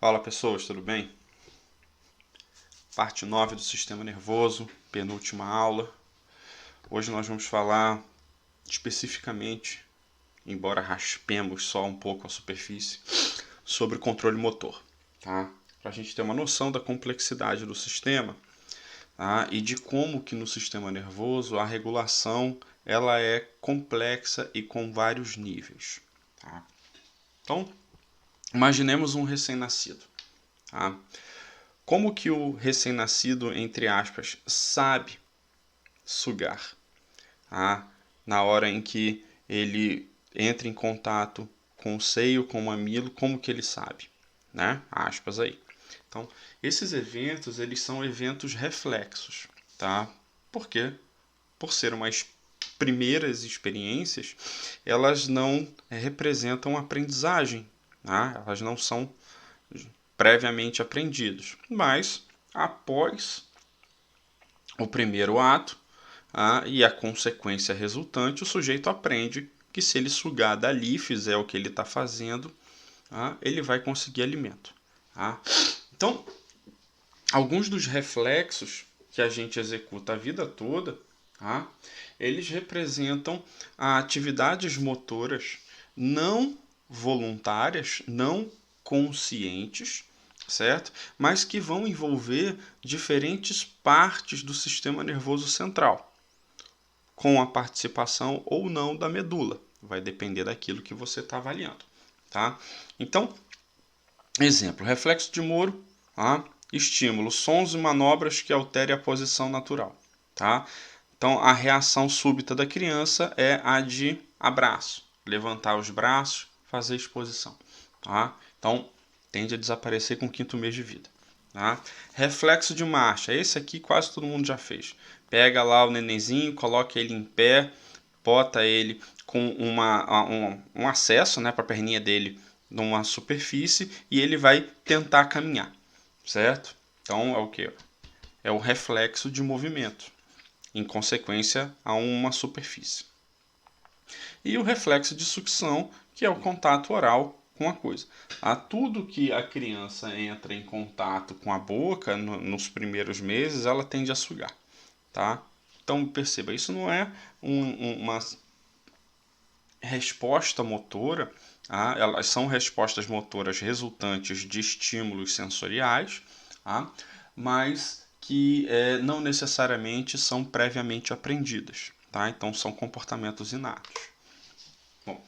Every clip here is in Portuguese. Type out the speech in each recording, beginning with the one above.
Fala pessoas, tudo bem? Parte 9 do sistema nervoso, penúltima aula. Hoje nós vamos falar especificamente, embora raspemos só um pouco a superfície, sobre o controle motor, tá? Para a gente ter uma noção da complexidade do sistema, tá? E de como que no sistema nervoso a regulação ela é complexa e com vários níveis, tá? Então, imaginemos um recém-nascido, tá? Como que o recém-nascido, entre aspas, sabe sugar? Tá? Na hora em que ele entra em contato com o seio, com o mamilo, como que ele sabe? Né? Aspas aí. Então, esses eventos, eles são eventos reflexos, tá? Por quê? Por ser umas primeiras experiências, elas não representam aprendizagem, tá? Elas não são previamente aprendidos, mas após o primeiro ato e a consequência resultante, o sujeito aprende que se ele sugar dali, fizer o que ele está fazendo, ele vai conseguir alimento. Então, alguns dos reflexos que a gente executa a vida toda, eles representam atividades motoras não voluntárias, não conscientes, certo? Mas que vão envolver diferentes partes do sistema nervoso central, com a participação ou não da medula. Vai depender daquilo que você está avaliando, tá? Então, exemplo, reflexo de Moro, estímulo, sons e manobras que alterem a posição natural, tá? Então, a reação súbita da criança é a de abraço, levantar os braços, fazer exposição, tá? Então, tende a desaparecer com o 5º mês de vida. Tá? Reflexo de marcha, esse aqui quase todo mundo já fez. Pega lá o nenenzinho, coloca ele em pé, bota ele com um acesso, né, para a perninha dele numa superfície e ele vai tentar caminhar, certo? Então é o que? É o reflexo de movimento, em consequência a uma superfície. E o reflexo de sucção, que é o contato oral com a coisa. Tudo que a criança entra em contato com a boca nos primeiros meses, ela tende a sugar, tá? Então perceba, isso não é uma resposta motora, elas são respostas motoras resultantes de estímulos sensoriais, mas que não necessariamente são previamente aprendidas, tá? Então são comportamentos inatos. Bom,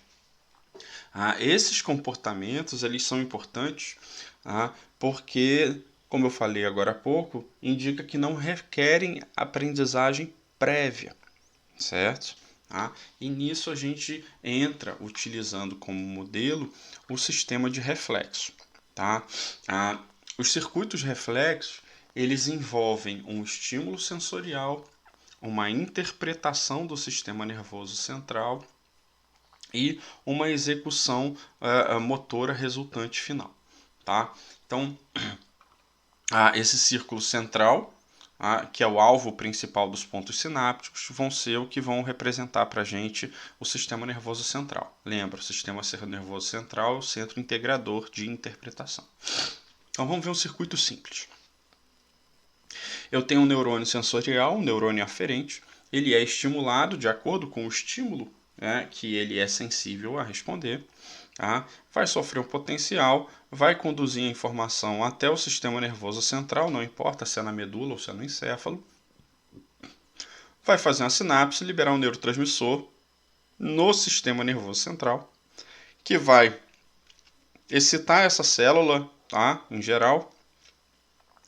esses comportamentos eles são importantes porque, como eu falei agora há pouco, indica que não requerem aprendizagem prévia, certo? E nisso a gente entra utilizando como modelo o sistema de reflexo. Os circuitos reflexos eles envolvem um estímulo sensorial, uma interpretação do sistema nervoso central e uma execução motora resultante final. Tá? Então, esse círculo central, que é o alvo principal dos pontos sinápticos, vão ser o que vão representar para a gente o sistema nervoso central. Lembra, o sistema nervoso central é o centro integrador de interpretação. Então vamos ver um circuito simples. Eu tenho um neurônio sensorial, um neurônio aferente, ele é estimulado de acordo com o estímulo que ele é sensível a responder, vai sofrer um potencial, vai conduzir a informação até o sistema nervoso central, não importa se é na medula ou se é no encéfalo, vai fazer uma sinapse, liberar um neurotransmissor no sistema nervoso central, que vai excitar essa célula, em geral,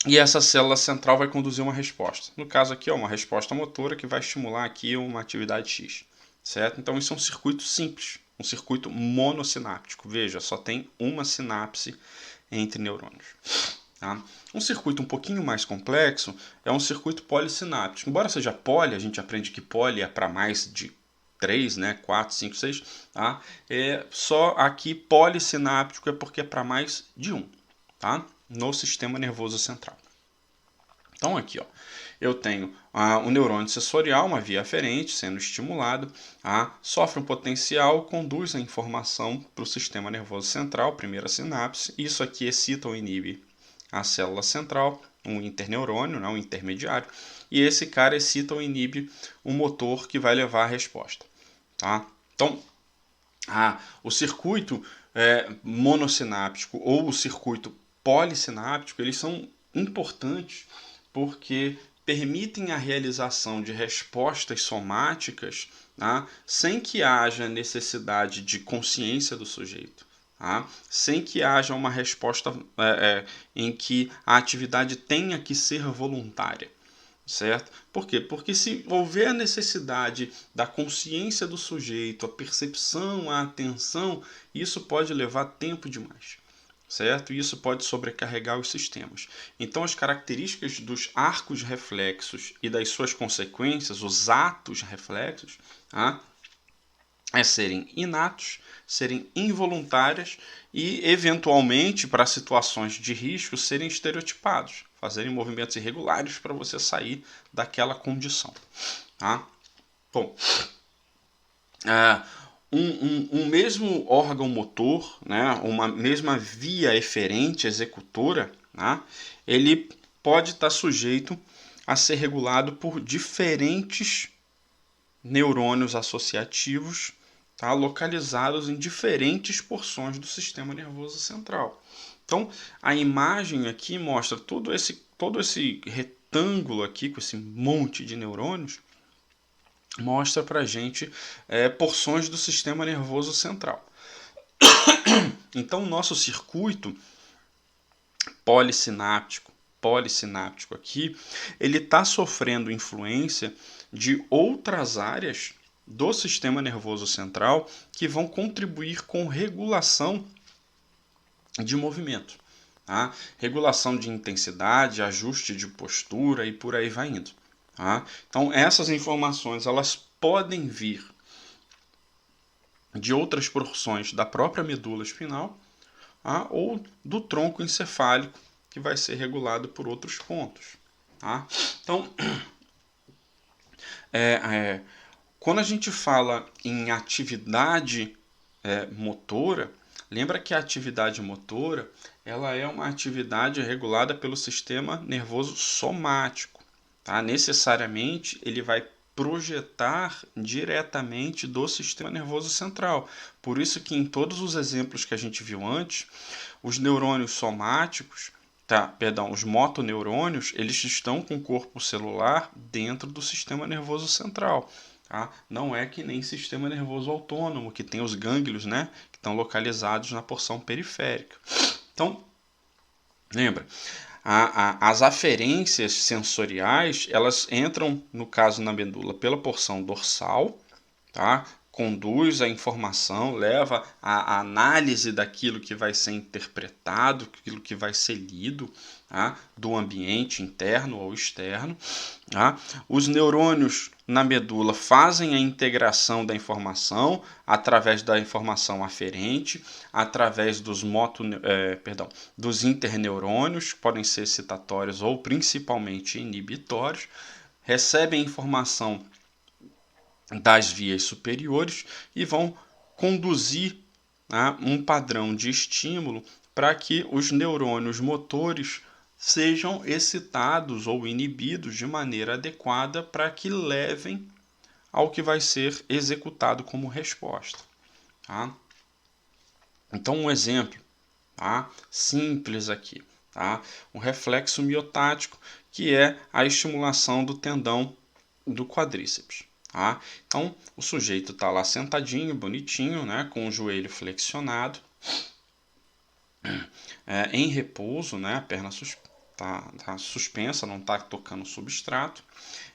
e essa célula central vai conduzir uma resposta. No caso aqui, uma resposta motora que vai estimular aqui uma atividade X. Certo? Então isso é um circuito simples, um circuito monossináptico. Veja, só tem uma sinapse entre neurônios. Um circuito um pouquinho mais complexo é um circuito polissináptico. Embora seja poli, a gente aprende que poli é para mais de 3, 4, 5, 6. Só aqui polissináptico é porque é para mais de 1. No sistema nervoso central. Então aqui, ó, eu tenho um neurônio sensorial, uma via aferente, sendo estimulado, sofre um potencial, conduz a informação para o sistema nervoso central, primeira sinapse. Isso aqui excita ou inibe a célula central, um interneurônio, um intermediário, e esse cara excita ou inibe o motor que vai levar a resposta. Tá? Então, o circuito monossináptico ou o circuito polissináptico, eles são importantes porque permitem a realização de respostas somáticas, sem que haja necessidade de consciência do sujeito, sem que haja uma resposta em que a atividade tenha que ser voluntária. Certo? Por quê? Porque se houver a necessidade da consciência do sujeito, a percepção, a atenção, isso pode levar tempo demais. Certo? E isso pode sobrecarregar os sistemas. Então, as características dos arcos reflexos e das suas consequências, os atos reflexos, é serem inatos, serem involuntárias e, eventualmente, para situações de risco, serem estereotipados, fazerem movimentos irregulares para você sair daquela condição. Bom, um mesmo órgão motor, uma mesma via eferente executora, ele pode estar sujeito a ser regulado por diferentes neurônios associativos, localizados em diferentes porções do sistema nervoso central. Então, a imagem aqui mostra todo esse retângulo aqui, com esse monte de neurônios, mostra para a gente porções do sistema nervoso central. Então, o nosso circuito polissináptico aqui, ele está sofrendo influência de outras áreas do sistema nervoso central que vão contribuir com regulação de movimento, regulação de intensidade, ajuste de postura e por aí vai indo. Então, essas informações elas podem vir de outras porções da própria medula espinal, ou do tronco encefálico, que vai ser regulado por outros pontos. Então, quando a gente fala em atividade motora, lembra que a atividade motora ela é uma atividade regulada pelo sistema nervoso somático. Necessariamente, ele vai projetar diretamente do sistema nervoso central. Por isso que em todos os exemplos que a gente viu antes, os neurônios somáticos, os motoneurônios, eles estão com o corpo celular dentro do sistema nervoso central. Não é que nem sistema nervoso autônomo, que tem os gânglios, que estão localizados na porção periférica. Então, lembra, as aferências sensoriais, elas entram, no caso na medula, pela porção dorsal, conduz a informação, leva a análise daquilo que vai ser interpretado, aquilo que vai ser lido, do ambiente interno ou externo. Os neurônios na medula fazem a integração da informação através da informação aferente, através dos interneurônios, que podem ser excitatórios ou principalmente inibitórios, recebem a informação das vias superiores e vão conduzir um padrão de estímulo para que os neurônios motores sejam excitados ou inibidos de maneira adequada para que levem ao que vai ser executado como resposta. Então, um exemplo simples aqui. Um reflexo miotático, que é a estimulação do tendão do quadríceps. Então, o sujeito está lá sentadinho, bonitinho, com o joelho flexionado, em repouso, a perna está suspensa, não está tocando o substrato,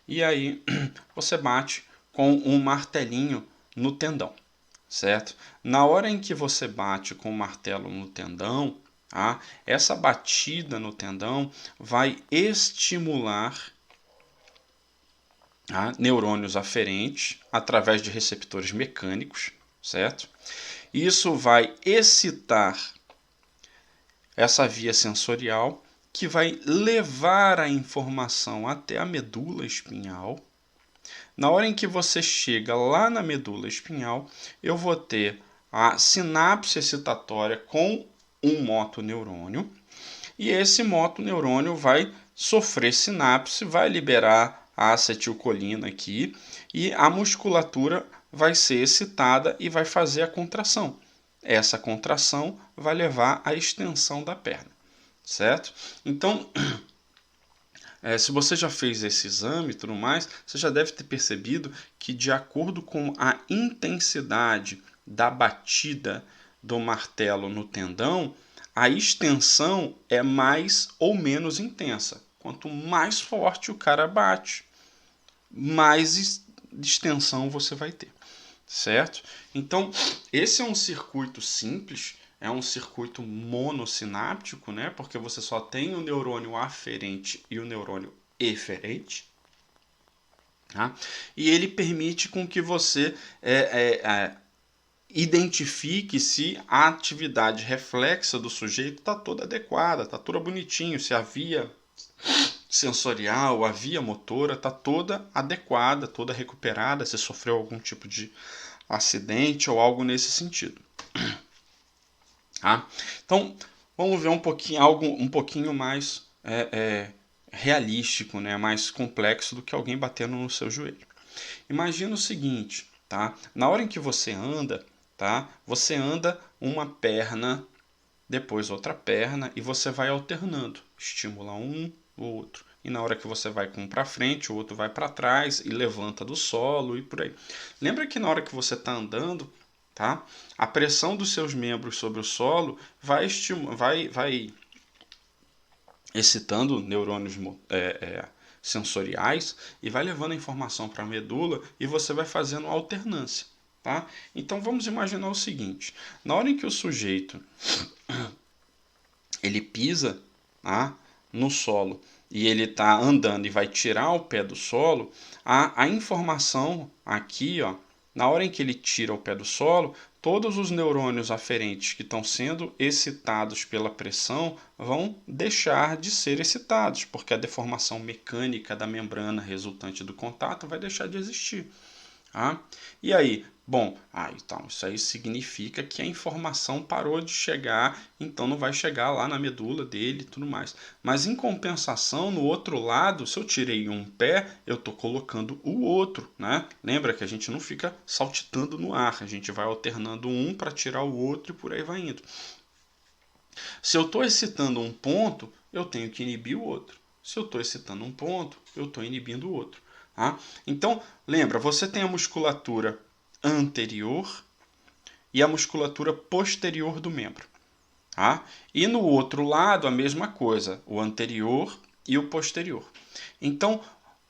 e aí você bate com um martelinho no tendão, certo? Na hora em que você bate com o martelo no tendão, essa batida no tendão vai estimular neurônios aferentes através de receptores mecânicos, certo? Isso vai excitar essa via sensorial que vai levar a informação até a medula espinhal. Na hora em que você chega lá na medula espinhal, eu vou ter a sinapse excitatória com um motoneurônio, e esse motoneurônio vai sofrer sinapse, vai liberar a acetilcolina aqui, e a musculatura vai ser excitada e vai fazer a contração. Essa contração vai levar à extensão da perna, certo? Então, se você já fez esse exame e tudo mais, você já deve ter percebido que, de acordo com a intensidade da batida do martelo no tendão, a extensão é mais ou menos intensa. Quanto mais forte o cara bate, mais extensão você vai ter, certo? Então, esse é um circuito simples, é um circuito monossináptico, né? Porque você só tem o neurônio aferente e o neurônio eferente. Tá? E ele permite com que você identifique se a atividade reflexa do sujeito está toda adequada, está toda bonitinho, se a via sensorial, a via motora está toda adequada, toda recuperada, se sofreu algum tipo de acidente ou algo nesse sentido. Tá? Então, vamos ver algo um pouquinho mais realístico, né? Mais complexo do que alguém batendo no seu joelho. Imagina o seguinte, tá? Na hora em que você anda, tá? Você anda uma perna, depois outra perna, e você vai alternando. Estimula um, o outro. E na hora que você vai com um para frente, o outro vai para trás e levanta do solo e por aí. Lembra que na hora que você está andando, tá? A pressão dos seus membros sobre o solo vai excitando neurônios sensoriais e vai levando a informação para a medula e você vai fazendo alternância. Tá? Então vamos imaginar o seguinte: na hora em que o sujeito ele pisa, tá, no solo e ele está andando e vai tirar o pé do solo, a informação aqui, ó, na hora em que ele tira o pé do solo, todos os neurônios aferentes que estão sendo excitados pela pressão vão deixar de ser excitados, porque a deformação mecânica da membrana resultante do contato vai deixar de existir. Tá? E aí? Bom, então isso aí significa que a informação parou de chegar, então não vai chegar lá na medula dele e tudo mais. Mas em compensação, no outro lado, se eu tirei um pé, eu estou colocando o outro, né? Lembra que a gente não fica saltitando no ar, a gente vai alternando um para tirar o outro e por aí vai indo. Se eu estou excitando um ponto, eu tenho que inibir o outro. Se eu estou excitando um ponto, eu estou inibindo o outro. Tá? Então, lembra, você tem a musculatura anterior e a musculatura posterior do membro. Tá? E no outro lado, a mesma coisa, o anterior e o posterior. Então,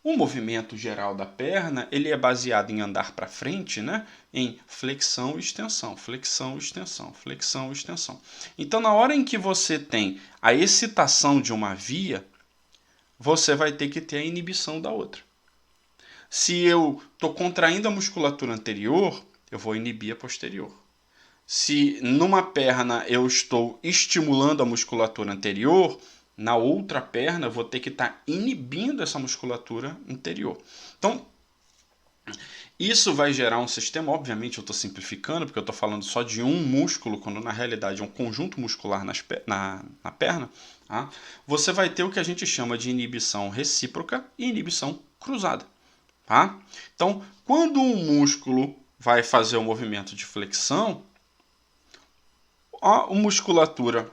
o movimento geral da perna ele é baseado em andar para frente, né? Em flexão e extensão, flexão e extensão, flexão e extensão. Então, na hora em que você tem a excitação de uma via, você vai ter que ter a inibição da outra. Se eu estou contraindo a musculatura anterior, eu vou inibir a posterior. Se numa perna eu estou estimulando a musculatura anterior, na outra perna eu vou ter que estar inibindo essa musculatura anterior. Então, isso vai gerar um sistema, obviamente eu estou simplificando, porque eu estou falando só de um músculo, quando na realidade é um conjunto muscular na perna. Tá? Você vai ter o que a gente chama de inibição recíproca e inibição cruzada. Tá? Então, quando um músculo vai fazer o movimento de flexão, a musculatura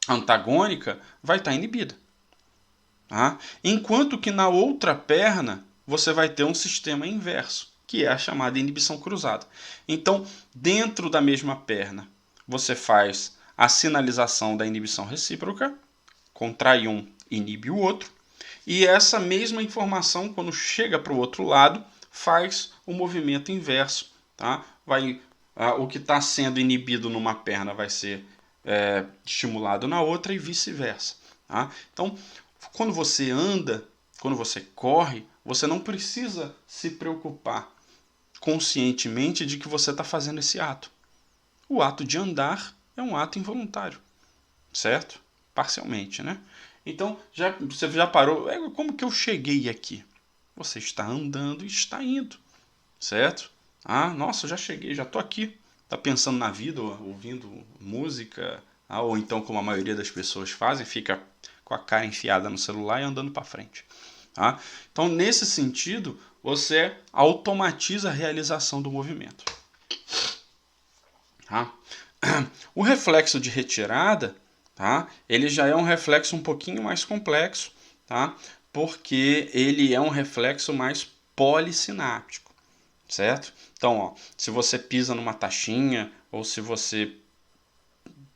antagônica vai estar inibida. Tá? Enquanto que na outra perna você vai ter um sistema inverso, que é a chamada inibição cruzada. Então, dentro da mesma perna, você faz a sinalização da inibição recíproca, contrai um, inibe o outro, e essa mesma informação, quando chega para o outro lado, faz o movimento inverso. Tá? O que está sendo inibido numa perna vai ser estimulado na outra e vice-versa. Tá? Então, quando você anda, quando você corre, você não precisa se preocupar conscientemente de que você está fazendo esse ato. O ato de andar é um ato involuntário, certo? parcialmente, né? Então, você já parou? Como que eu cheguei aqui? Você está andando e está indo, certo? Nossa, eu já cheguei, já estou aqui. Está pensando na vida, ouvindo música, ou então, como a maioria das pessoas fazem, fica com a cara enfiada no celular e andando para frente. Tá? Então, nesse sentido, você automatiza a realização do movimento. Tá? O reflexo de retirada, tá? Ele já é um reflexo um pouquinho mais complexo, tá? Porque ele é um reflexo mais polissináptico, certo? Então, ó, se você pisa numa taxinha ou se você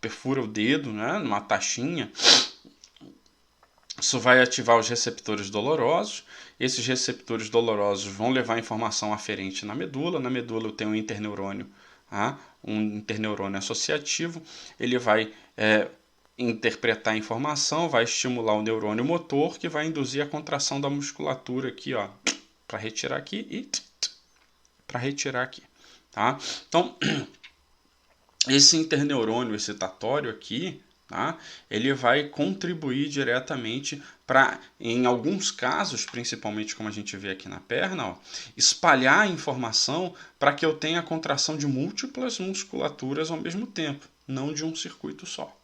perfura o dedo, né, numa taxinha, isso vai ativar os receptores dolorosos. Esses receptores dolorosos vão levar informação aferente na medula. Na medula tem um interneurônio, um interneurônio associativo. Ele vai interpretar a informação, vai estimular o neurônio motor, que vai induzir a contração da musculatura aqui, ó, para retirar aqui e para retirar aqui, tá? Então, esse interneurônio excitatório aqui, tá? Ele vai contribuir diretamente para, em alguns casos, principalmente como a gente vê aqui na perna, ó, espalhar a informação para que eu tenha a contração de múltiplas musculaturas ao mesmo tempo, não de um circuito só.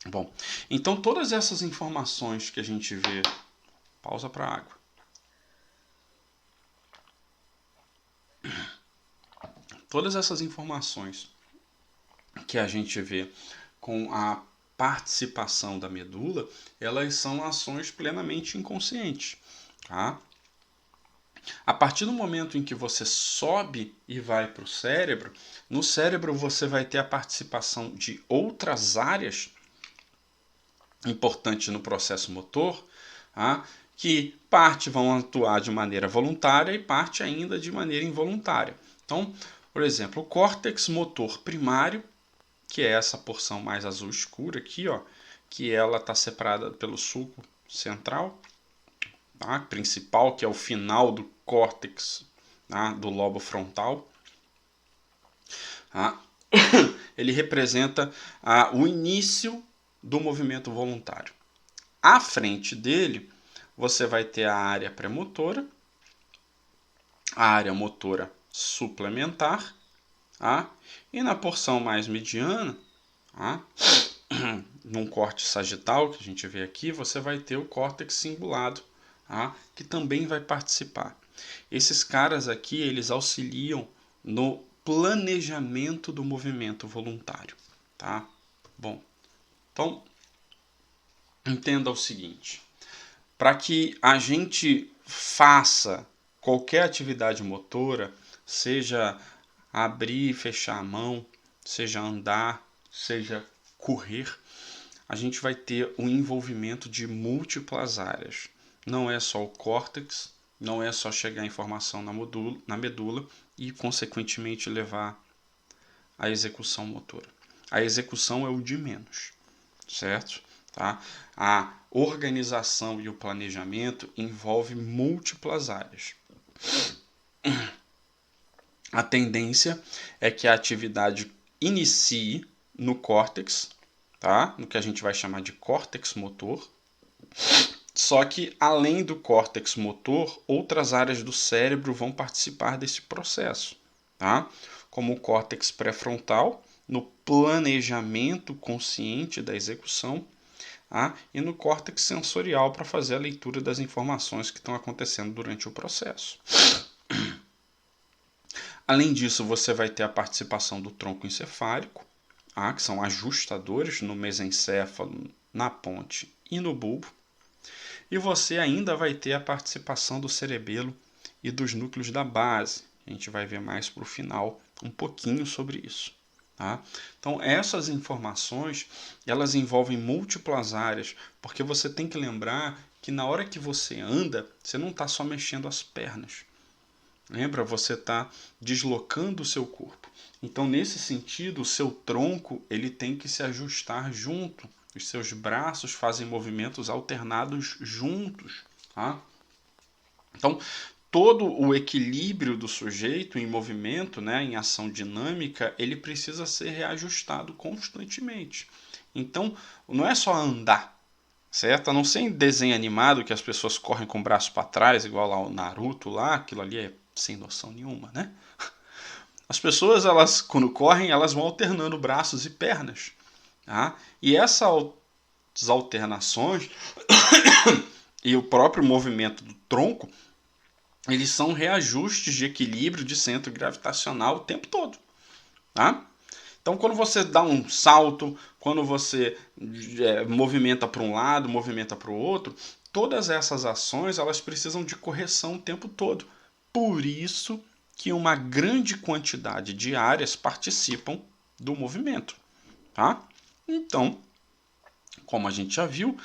Bom, então todas essas informações que a gente vê... Pausa para água. Todas essas informações que a gente vê com a participação da medula, elas são ações plenamente inconscientes. Tá? A partir do momento em que você sobe e vai para o cérebro, no cérebro você vai ter a participação de outras áreas importantes no processo motor, tá? Que parte vão atuar de maneira voluntária e parte ainda de maneira involuntária. Então, por exemplo, o córtex motor primário, que é essa porção mais azul escura aqui, ó, que ela está separada pelo sulco central, tá? Principal, que é o final do córtex, tá? Do lobo frontal. Tá? Ele representa o início do movimento voluntário. À frente dele, você vai ter a área premotora, a área motora suplementar, tá? E na porção mais mediana, tá? Num corte sagital, que a gente vê aqui, você vai ter o córtex cingulado, tá? Que também vai participar. Esses caras aqui, eles auxiliam no planejamento do movimento voluntário. Tá? Bom, então, entenda o seguinte. Para que a gente faça qualquer atividade motora, seja abrir e fechar a mão, seja andar, seja correr, a gente vai ter um envolvimento de múltiplas áreas. Não é só o córtex, não é só chegar a informação na medula e, consequentemente, levar à execução motora. A execução é o de menos, certo? Tá? A organização e o planejamento envolve múltiplas áreas. A tendência é que a atividade inicie no córtex, tá? No que a gente vai chamar de córtex motor. Só que, além do córtex motor, outras áreas do cérebro vão participar desse processo, tá? Como o córtex pré-frontal, no planejamento consciente da execução, tá? E no córtex sensorial para fazer a leitura das informações que estão acontecendo durante o processo. Além disso, você vai ter a participação do tronco encefálico, tá? Que são ajustadores no mesencéfalo, na ponte e no bulbo. E você ainda vai ter a participação do cerebelo e dos núcleos da base. A gente vai ver mais para o final um pouquinho sobre isso. Tá? Então, essas informações, elas envolvem múltiplas áreas, porque você tem que lembrar que na hora que você anda, você não está só mexendo as pernas. Lembra? Você está deslocando o seu corpo. Então, nesse sentido, o seu tronco ele tem que se ajustar junto. Os seus braços fazem movimentos alternados juntos. Tá? Então, todo o equilíbrio do sujeito em movimento, né, em ação dinâmica, ele precisa ser reajustado constantemente. Então, não é só andar, certo? A não ser em desenho animado que as pessoas correm com o braço para trás, igual lá o Naruto lá, aquilo ali é sem noção nenhuma, né? As pessoas, elas quando correm, elas vão alternando braços e pernas, tá? E essas alternações e o próprio movimento do tronco, eles são reajustes de equilíbrio de centro gravitacional o tempo todo, tá? Então, quando você dá um salto, quando você movimenta para um lado, movimenta para o outro, todas essas ações elas precisam de correção o tempo todo. Por isso que uma grande quantidade de áreas participam do movimento. Tá? Então, como a gente já viu,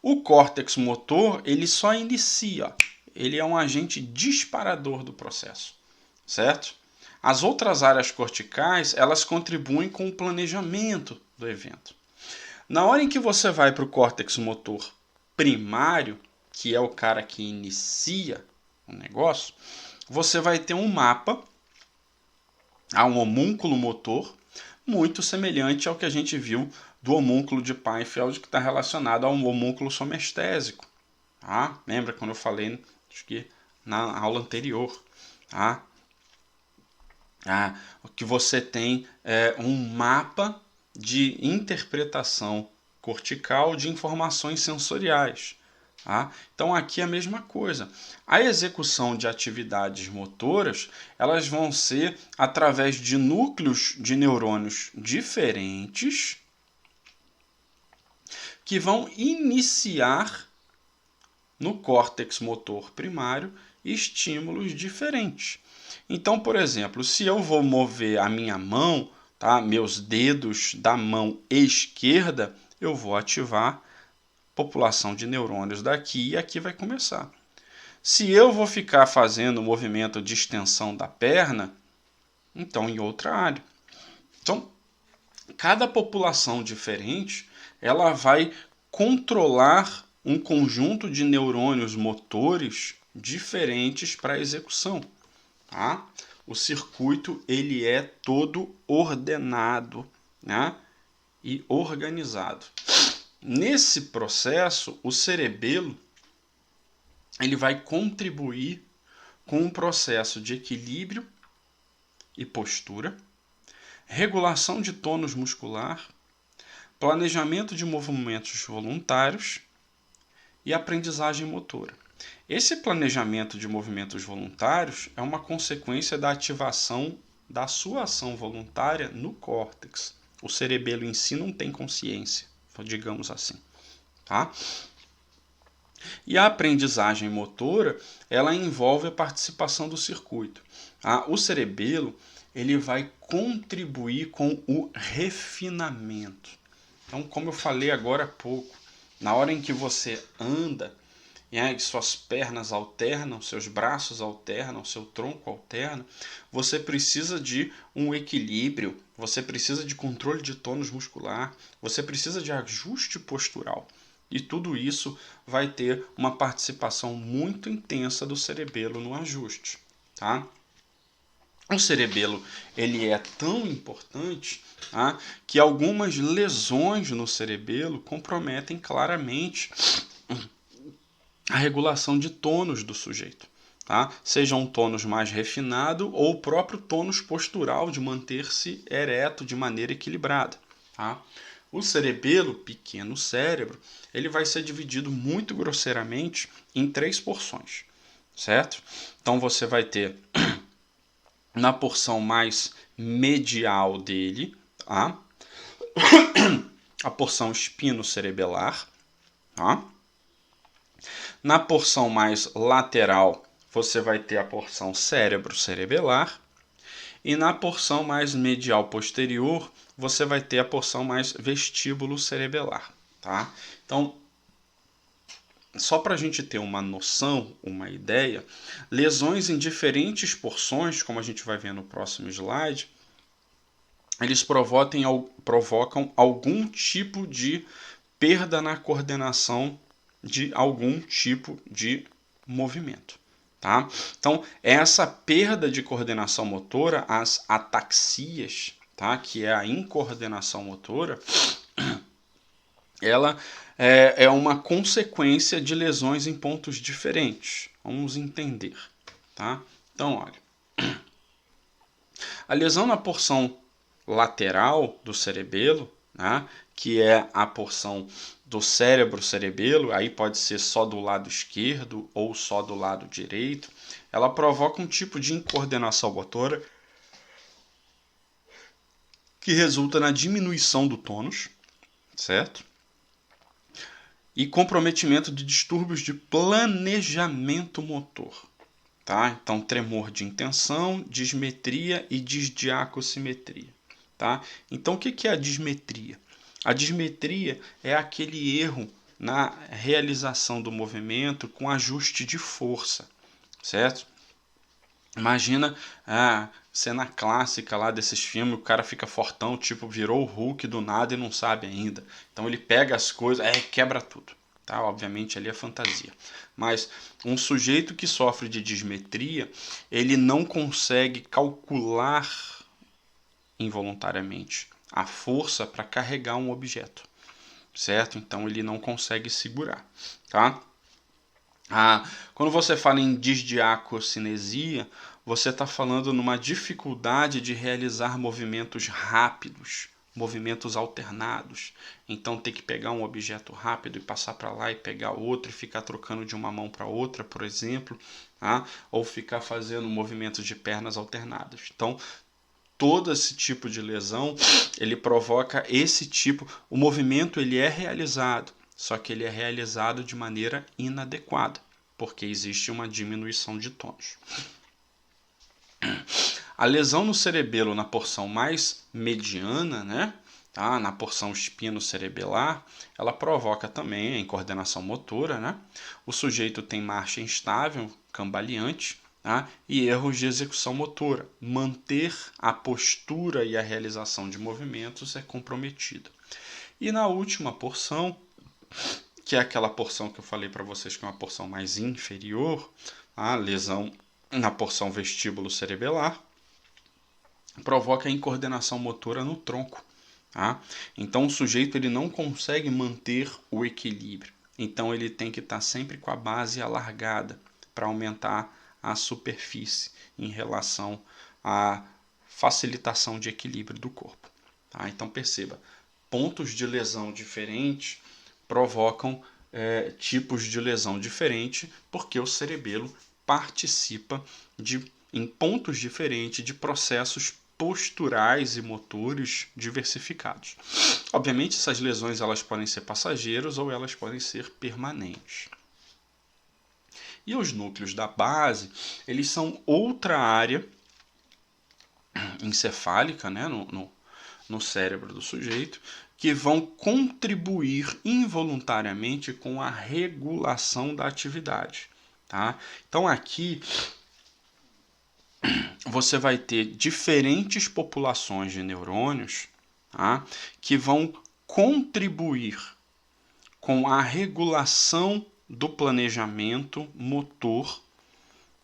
o córtex motor ele só inicia, ele é um agente disparador do processo, certo? As outras áreas corticais, elas contribuem com o planejamento do evento. Na hora em que você vai para o córtex motor primário, que é o cara que inicia o negócio, você vai ter um mapa, um homúnculo motor, muito semelhante ao que a gente viu do homúnculo de Painfeld, que está relacionado ao homúnculo somestésico. Tá? Lembra quando eu falei, acho que na aula anterior, tá? O que você tem é um mapa de interpretação cortical de informações sensoriais. Tá? Então aqui é a mesma coisa. A execução de atividades motoras elas vão ser através de núcleos de neurônios diferentes que vão iniciar no córtex motor primário estímulos diferentes. Então, por exemplo, se eu vou mover a minha mão, tá, meus dedos da mão esquerda, eu vou ativar população de neurônios daqui e aqui vai começar. Se eu vou ficar fazendo o movimento de extensão da perna, então em outra área. Então, cada população diferente, ela vai controlar um conjunto de neurônios motores diferentes para a execução. Tá? O circuito ele é todo ordenado, né? E organizado. Nesse processo, o cerebelo ele vai contribuir com um processo de equilíbrio e postura, regulação de tônus muscular, planejamento de movimentos voluntários e aprendizagem motora. Esse planejamento de movimentos voluntários é uma consequência da ativação da sua ação voluntária no córtex. O cerebelo em si não tem consciência, digamos assim. Tá? E a aprendizagem motora, ela envolve a participação do circuito. Tá? O cerebelo ele vai contribuir com o refinamento. Então, como eu falei agora há pouco, na hora em que você anda, suas pernas alternam, seus braços alternam, seu tronco alterna, você precisa de um equilíbrio, você precisa de controle de tônus muscular, você precisa de ajuste postural. E tudo isso vai ter uma participação muito intensa do cerebelo no ajuste. Tá? O cerebelo ele é tão importante, tá, que algumas lesões no cerebelo comprometem claramente a regulação de tônus do sujeito. Tá? Seja um tônus mais refinado ou o próprio tônus postural de manter-se ereto de maneira equilibrada. Tá? O cerebelo, pequeno cérebro, ele vai ser dividido muito grosseiramente em 3 porções. Certo? Então você vai ter na porção mais medial dele, tá? A porção espinocerebelar. Tá? Na porção mais lateral, você vai ter a porção cérebro-cerebelar. E na porção mais medial posterior, você vai ter a porção mais vestíbulo-cerebelar. Tá? Então, só para a gente ter uma noção, uma ideia, lesões em diferentes porções, como a gente vai ver no próximo slide, eles provocam algum tipo de perda na coordenação de algum tipo de movimento. Tá? Então, essa perda de coordenação motora, as ataxias, tá? Que é a incoordenação motora, ela é uma consequência de lesões em pontos diferentes. Vamos entender, tá? Então, olha, a lesão na porção lateral do cerebelo, né, que é a porção do cérebro-cerebelo, aí pode ser só do lado esquerdo ou só do lado direito, ela provoca um tipo de incoordenação motora que resulta na diminuição do tônus, certo? E comprometimento de distúrbios de planejamento motor. Tá? Então, tremor de intenção, dismetria e disdiacosimetria. Tá? Então, o que é a dismetria? A dismetria é aquele erro na realização do movimento com ajuste de força, certo? Imagina a cena clássica lá desses filmes, o cara fica fortão, tipo, virou o Hulk do nada e não sabe ainda. Então ele pega as coisas, quebra tudo. Tá? Obviamente ali é fantasia. Mas um sujeito que sofre de dismetria, ele não consegue calcular involuntariamente a força para carregar um objeto, certo? Então ele não consegue segurar, tá? Quando você fala em disdiacocinesia, você está falando numa dificuldade de realizar movimentos rápidos, movimentos alternados. Então ter que pegar um objeto rápido e passar para lá e pegar outro e ficar trocando de uma mão para outra, por exemplo, tá? Ou ficar fazendo movimentos de pernas alternados. Então todo esse tipo de lesão, ele provoca esse tipo, o movimento ele é realizado, só que ele é realizado de maneira inadequada, porque existe uma diminuição de tônus. A lesão no cerebelo na porção mais mediana, né, tá, na porção espinocerebelar, ela provoca também a incoordenação motora, né? O sujeito tem marcha instável, cambaleante, tá, e erros de execução motora. Manter a postura e a realização de movimentos é comprometido. E na última porção, que é aquela porção que eu falei para vocês que é uma porção mais inferior, a lesão na porção vestíbulo cerebelar, provoca a incoordenação motora no tronco. Tá? Então o sujeito ele não consegue manter o equilíbrio. Então ele tem que estar sempre com a base alargada para aumentar a superfície em relação à facilitação de equilíbrio do corpo. Tá? Então perceba, pontos de lesão diferentes provocam tipos de lesão diferentes porque o cerebelo participa em pontos diferentes de processos posturais e motores diversificados. Obviamente, essas lesões elas podem ser passageiras ou elas podem ser permanentes. E os núcleos da base, eles são outra área encefálica, né, no cérebro do sujeito, que vão contribuir involuntariamente com a regulação da atividade. Tá? Então aqui você vai ter diferentes populações de neurônios, tá, que vão contribuir com a regulação do planejamento motor,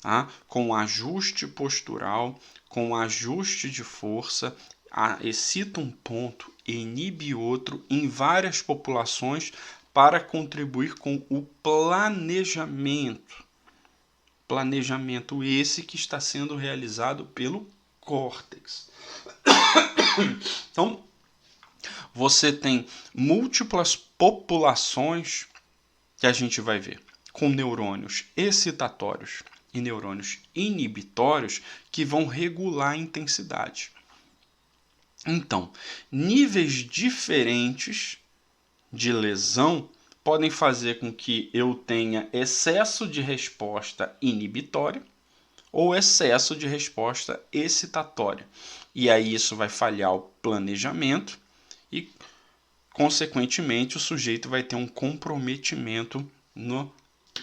tá, com ajuste postural, com ajuste de força, excita um ponto, inibe outro em várias populações para contribuir com o planejamento. Planejamento esse que está sendo realizado pelo córtex. Então, você tem múltiplas populações que a gente vai ver, com neurônios excitatórios e neurônios inibitórios que vão regular a intensidade. Então, níveis diferentes de lesão podem fazer com que eu tenha excesso de resposta inibitória ou excesso de resposta excitatória. E aí isso vai falhar o planejamento e, consequentemente, o sujeito vai ter um comprometimento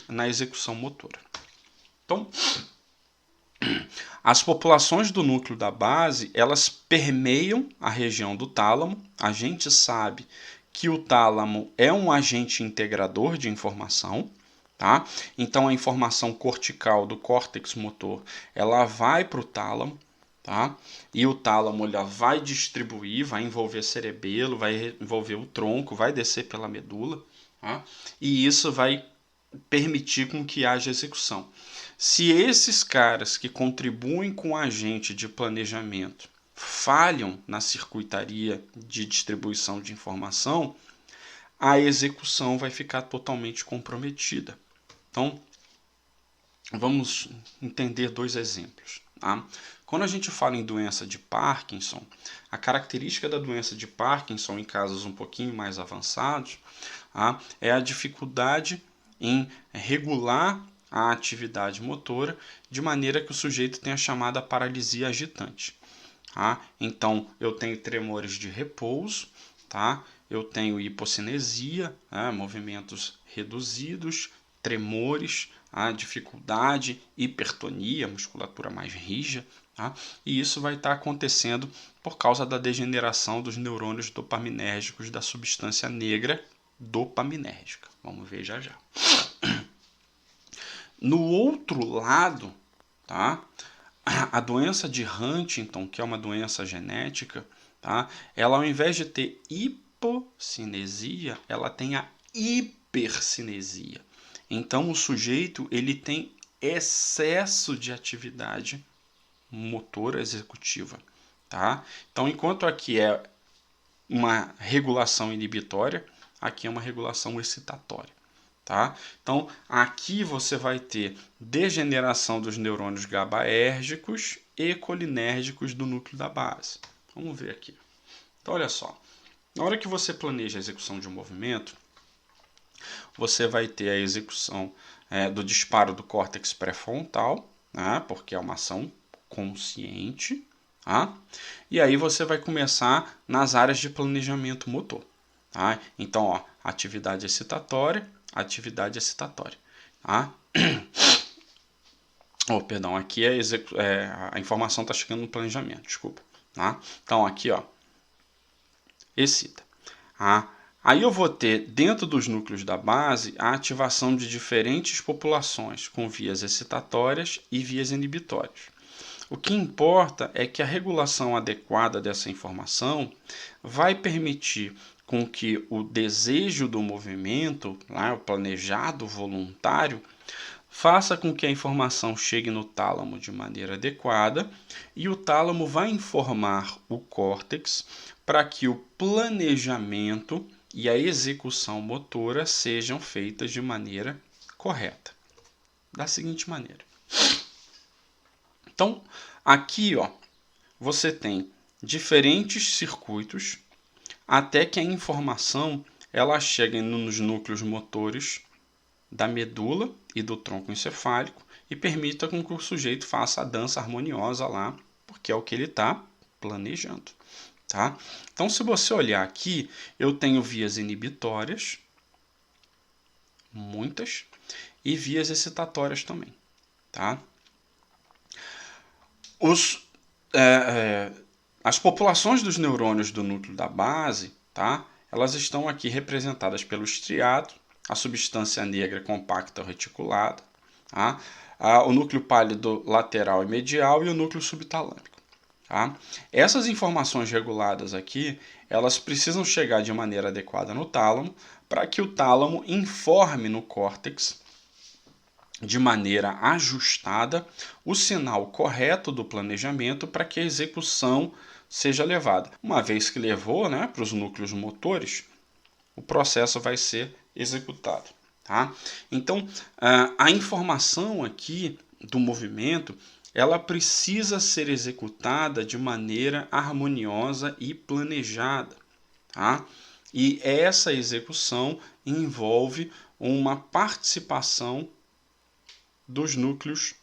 na execução motora. Então, as populações do núcleo da base, elas permeiam a região do tálamo. A gente sabe que o tálamo é um agente integrador de informação, tá? Então a informação cortical do córtex motor, ela vai para o tálamo, tá? E o tálamo ele vai distribuir, vai envolver cerebelo, vai envolver o tronco, vai descer pela medula, tá? E isso vai permitir com que haja execução. Se esses caras que contribuem com o agente de planejamento falham na circuitaria de distribuição de informação, a execução vai ficar totalmente comprometida. Então, vamos entender dois exemplos. Tá? Quando a gente fala em doença de Parkinson, a característica da doença de Parkinson em casos um pouquinho mais avançados, tá? É a dificuldade em regular a atividade motora de maneira que o sujeito tenha a chamada paralisia agitante. Tá? Então, eu tenho tremores de repouso, tá? Eu tenho hipocinesia, né? Movimentos reduzidos, tremores, a dificuldade, hipertonia, musculatura mais rija, tá? E isso vai estar acontecendo por causa da degeneração dos neurônios dopaminérgicos da substância negra dopaminérgica. Vamos ver já já. No outro lado, tá? A doença de Huntington, que é uma doença genética, tá? Ela ao invés de ter hipocinesia, ela tem a hipercinesia. Então o sujeito ele tem excesso de atividade motora executiva, tá? Então enquanto aqui é uma regulação inibitória, aqui é uma regulação excitatória. Tá? Então, aqui você vai ter degeneração dos neurônios GABAérgicos e colinérgicos do núcleo da base. Vamos ver aqui. Então, olha só. Na hora que você planeja a execução de um movimento, você vai ter a execução do disparo do córtex pré-frontal, né? Porque é uma ação consciente. Tá? E aí você vai começar nas áreas de planejamento motor. Tá? Então, ó, atividade excitatória, Tá? Oh, perdão, aqui a informação está chegando no planejamento, desculpa. Tá? Então, aqui, ó, excita. Tá? Aí eu vou ter, dentro dos núcleos da base, a ativação de diferentes populações, com vias excitatórias e vias inibitórias. O que importa é que a regulação adequada dessa informação vai permitir com que o desejo do movimento, o planejado voluntário, faça com que a informação chegue no tálamo de maneira adequada e o tálamo vai informar o córtex para que o planejamento e a execução motora sejam feitas de maneira correta. Da seguinte maneira. Então, aqui ó, você tem diferentes circuitos até que a informação ela chegue nos núcleos motores da medula e do tronco encefálico e permita com que o sujeito faça a dança harmoniosa lá, porque é o que ele está planejando. Tá? Então, se você olhar aqui, eu tenho vias inibitórias, muitas, e vias excitatórias também. Tá? As populações dos neurônios do núcleo da base, tá? Elas estão aqui representadas pelo estriado, a substância negra compacta reticulada, tá? O núcleo pálido lateral e medial e o núcleo subtalâmico. Tá? Essas informações reguladas aqui, elas precisam chegar de maneira adequada no tálamo para que o tálamo informe no córtex de maneira ajustada o sinal correto do planejamento para que a execução seja levada. Uma vez que levou, né, para os núcleos motores, o processo vai ser executado. Tá? Então, a informação aqui do movimento ela precisa ser executada de maneira harmoniosa e planejada. Tá? E essa execução envolve uma participação dos núcleos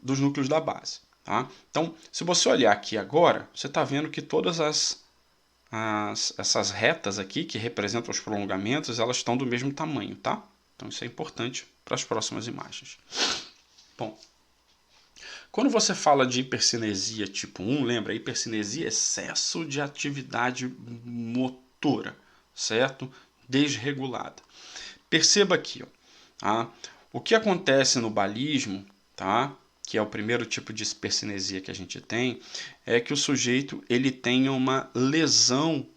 dos núcleos da base. Tá? Então, se você olhar aqui agora, você está vendo que todas essas retas aqui, que representam os prolongamentos, elas estão do mesmo tamanho. Tá? Então, isso é importante para as próximas imagens. Bom, quando você fala de hipercinesia tipo 1, lembra, hipercinesia é excesso de atividade motora, certo? Desregulada. Perceba aqui, ó, tá? O que acontece no balismo, tá? que é o primeiro tipo de hipercinesia que a gente tem, é que o sujeito ele tenha uma lesão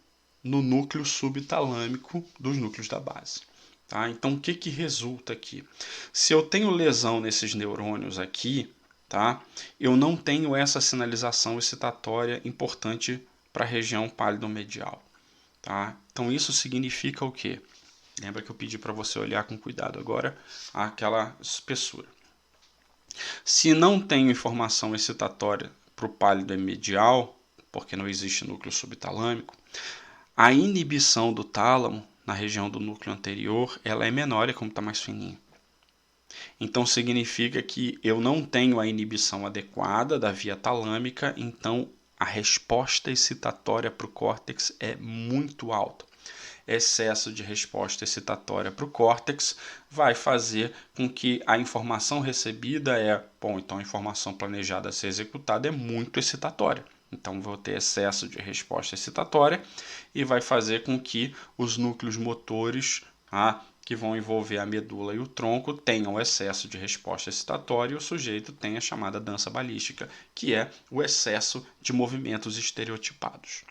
no núcleo subtalâmico dos núcleos da base. Tá? Então, o que resulta aqui? Se eu tenho lesão nesses neurônios aqui, tá? Eu não tenho essa sinalização excitatória importante para a região pálido-medial. Tá? Então, isso significa o quê? Lembra que eu pedi para você olhar com cuidado agora aquela espessura. Se não tenho informação excitatória para o pálido medial, porque não existe núcleo subtalâmico, a inibição do tálamo na região do núcleo anterior ela é menor, é como está mais fininho. Então significa que eu não tenho a inibição adequada da via talâmica, então a resposta excitatória para o córtex é muito alta. Excesso de resposta excitatória para o córtex vai fazer com que a informação recebida então a informação planejada a ser executada é muito excitatória. Então vou ter excesso de resposta excitatória e vai fazer com que os núcleos motores, que vão envolver a medula e o tronco, tenham excesso de resposta excitatória e o sujeito tem a chamada dança balística, que é o excesso de movimentos estereotipados.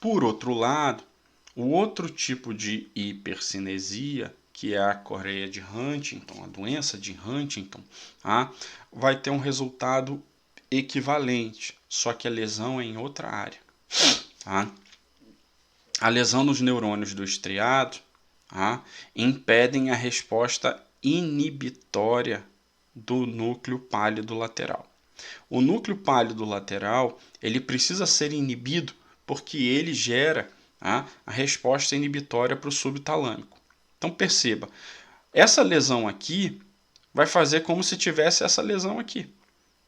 Por outro lado, o outro tipo de hipercinesia, que é a coreia de Huntington, a doença de Huntington, vai ter um resultado equivalente, só que a lesão é em outra área. A lesão nos neurônios do estriado impedem a resposta inibitória do núcleo pálido lateral. O núcleo pálido lateral ele precisa ser inibido porque ele gera a resposta inibitória para o subtalâmico. Então perceba, essa lesão aqui vai fazer como se tivesse essa lesão aqui.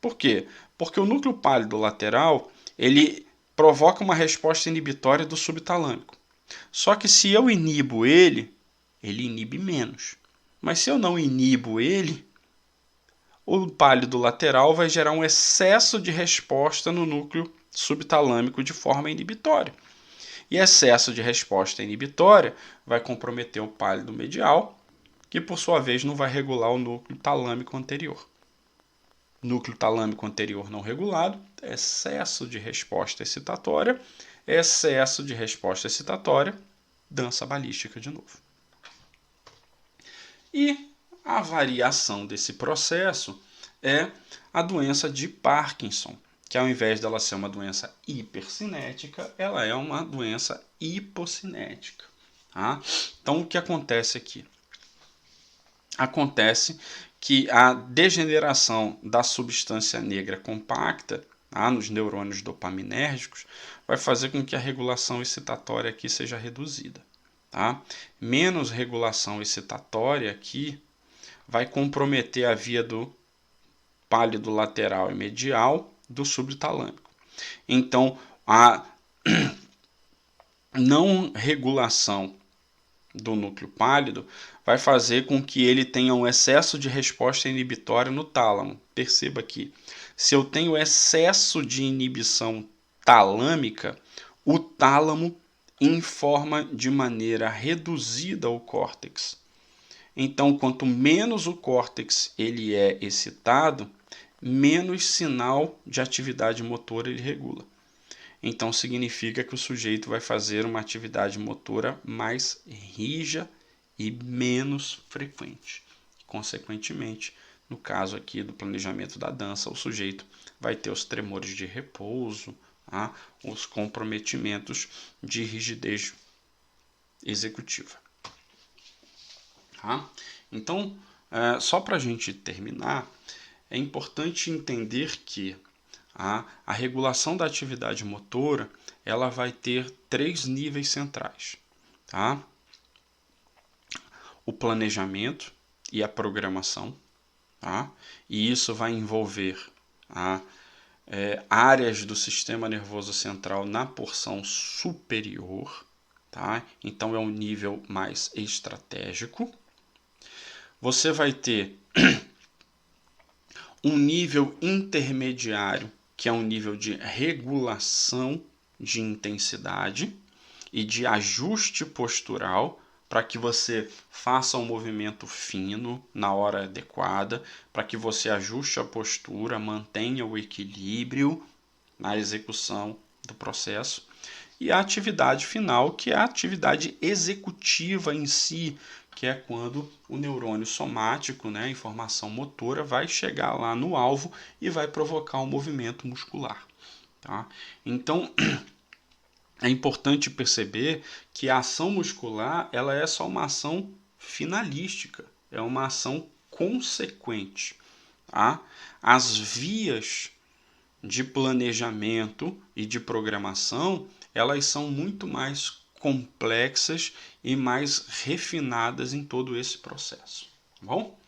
Por quê? Porque o núcleo pálido lateral ele provoca uma resposta inibitória do subtalâmico. Só que se eu inibo ele inibe menos. Mas se eu não inibo ele, o pálido lateral vai gerar um excesso de resposta no núcleo subtalâmico de forma inibitória. E excesso de resposta inibitória vai comprometer o pálido medial, que por sua vez não vai regular o núcleo talâmico anterior. Núcleo talâmico anterior não regulado, excesso de resposta excitatória, dança balística de novo. E a variação desse processo é a doença de Parkinson, que ao invés dela ser uma doença hipercinética, ela é uma doença hipocinética. Então, o que acontece aqui? Acontece que a degeneração da substância negra compacta nos neurônios dopaminérgicos vai fazer com que a regulação excitatória aqui seja reduzida. Menos regulação excitatória aqui vai comprometer a via do pálido lateral e medial do subtalâmico. Então, a não regulação do núcleo pálido vai fazer com que ele tenha um excesso de resposta inibitória no tálamo. Perceba aqui, se eu tenho excesso de inibição talâmica, o tálamo informa de maneira reduzida o córtex. Então, quanto menos o córtex ele é excitado, menos sinal de atividade motora ele regula. Então, significa que o sujeito vai fazer uma atividade motora mais rija e menos frequente. Consequentemente, no caso aqui do planejamento da dança, o sujeito vai ter os tremores de repouso, os comprometimentos de rigidez executiva. Então, só para a gente terminar, é importante entender que a regulação da atividade motora ela vai ter 3 níveis centrais. O planejamento e a programação. E isso vai envolver áreas do sistema nervoso central na porção superior. Então é um nível mais estratégico. Você vai ter um nível intermediário, que é um nível de regulação de intensidade e de ajuste postural para que você faça um movimento fino na hora adequada, para que você ajuste a postura, mantenha o equilíbrio na execução do processo. E a atividade final, que é a atividade executiva em si, que é quando o neurônio somático, né, a informação motora, vai chegar lá no alvo e vai provocar um movimento muscular. Tá? Então, é importante perceber que a ação muscular ela é só uma ação finalística, é uma ação consequente. Tá? As vias de planejamento e de programação, elas são muito mais complexas e mais refinadas em todo esse processo. Tá bom?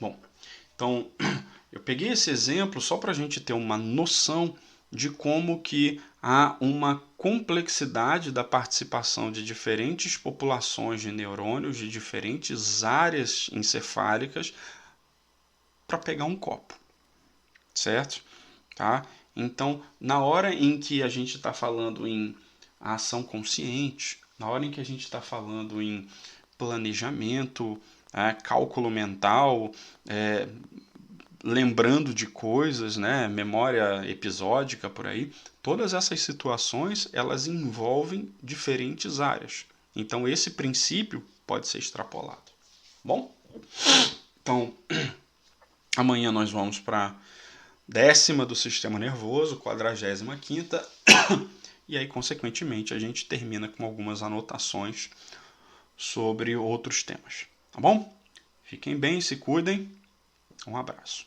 Bom, então eu peguei esse exemplo só para a gente ter uma noção de como que há uma complexidade da participação de diferentes populações de neurônios, de diferentes áreas encefálicas para pegar um copo, certo? Tá? Então, na hora em que a gente está falando em ação consciente, na hora em que a gente está falando em planejamento, cálculo mental, lembrando de coisas, né, memória episódica por aí, todas essas situações elas envolvem diferentes áreas. Então, esse princípio pode ser extrapolado. Bom? Então, amanhã nós vamos para 10ª do sistema nervoso, 45ª, e aí, consequentemente, a gente termina com algumas anotações sobre outros temas. Tá bom? Fiquem bem, se cuidem. Um abraço.